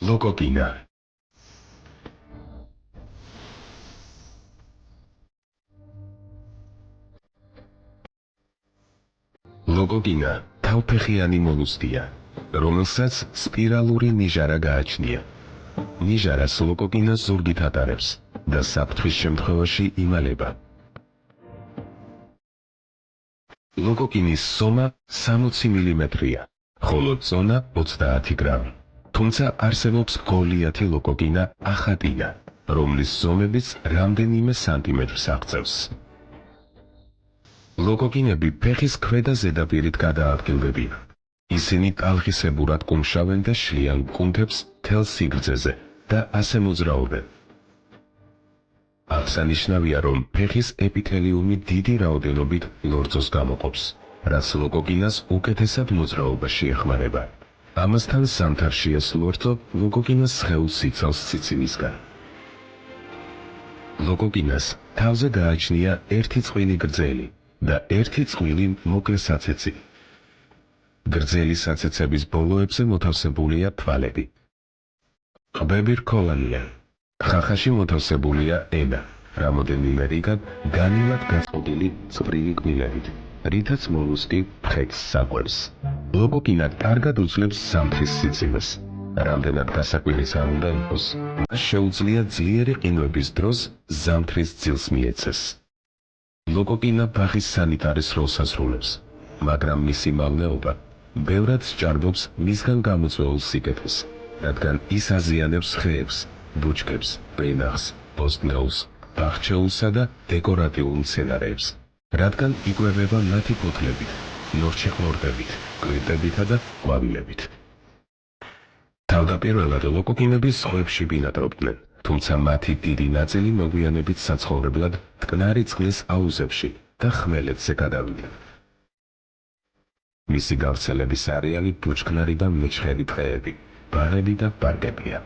ლოკოკინა. ლოკოკინა თავფეხიანი მოლუსკია, რომელსაც სპირალური ნიჟარა გააჩნია. ნიჟარას ლოკოკინა ზურგით ატარებს და საფრთხის შემთხვევაში იმალება. ლოკოკინის ზომა 60 მმ-ია, ხოლო წონა 30 გრამი. თუმცა არსებობს გოლიათი ლოკოკინა ახატია, რომლის ზომებიც რამდენიმე სანტიმეტრს აღწევს. ლოკოკინები ფეხის ქვედა ზედაპირით გადაადგილდებიან. ისინი ტალღისებურად კუმშავენ და შლიან კუნთებს მთელ სიგრძეზე და ასე მოძრაობენ. აღსანიშნავია, რომ ფეხის ეპითელიუმი დიდი რაოდენობით ლორწოს გამოყოფს, რაც ლოკოკინას უკეთესად მოძრაობაში ეხმარება. ამასთან ზამთარშია ლორწო ლოკოკინას სხეულს იცავს ციცინისგან. ლოკოკინას თავზე გააჩნია ერთი წყვილი გრძელი და ერთი წყვილი მოკლე საცეცი. გრძელი საცეცების ბოლოებზე მოთავსებულია თვალები. ყბები რქოვანია. ხახაში მოთავსებულია ენა, რამოდენიმე რიგად განივად გაწყობილი წვრილი კბილებით, რითაც მოლუსკი ფხეთს საყვევს. ლოკოკინა კარგად უძლებს ზამთრის სიცივეს. რამდენად გასაკვირის არ უნდა იყოს, მას შეუძლია ძლიერი ყინვების დროს ზამთრის ძილს მიეცეს. ლოკოკინა ბაღის სანიტარის როლს ასრულებს, მაგრამ მისი მავნეობა ბევრად სჭარბობს მისგან გამოწვეულ სიკეთეს, რადგან ის აზიანებს ხეებს, ბუჩქებს, პრინახს, ბოსტნეულს, ბაღჩეულსა და დეკორატიულ მცენარეებს, რადგან იკვებება მათი ფოთლებით, ნორჩეხმორდებით, კვირტებითა და ყვავილებით. თავდაპირველად ლოკოკინები ზღვებში ბინადრობდნენ, თუმცა მათი დიდი ნაწილი მოგვიანებით საცხოვრებლად მტკნარი წყლის აუზებში და ხმელეთზე გადავიდა. მისი გავრცელების არეალი ბუჩქნარი და მეჩხერი ტყეები, ბაღები და პარკებია.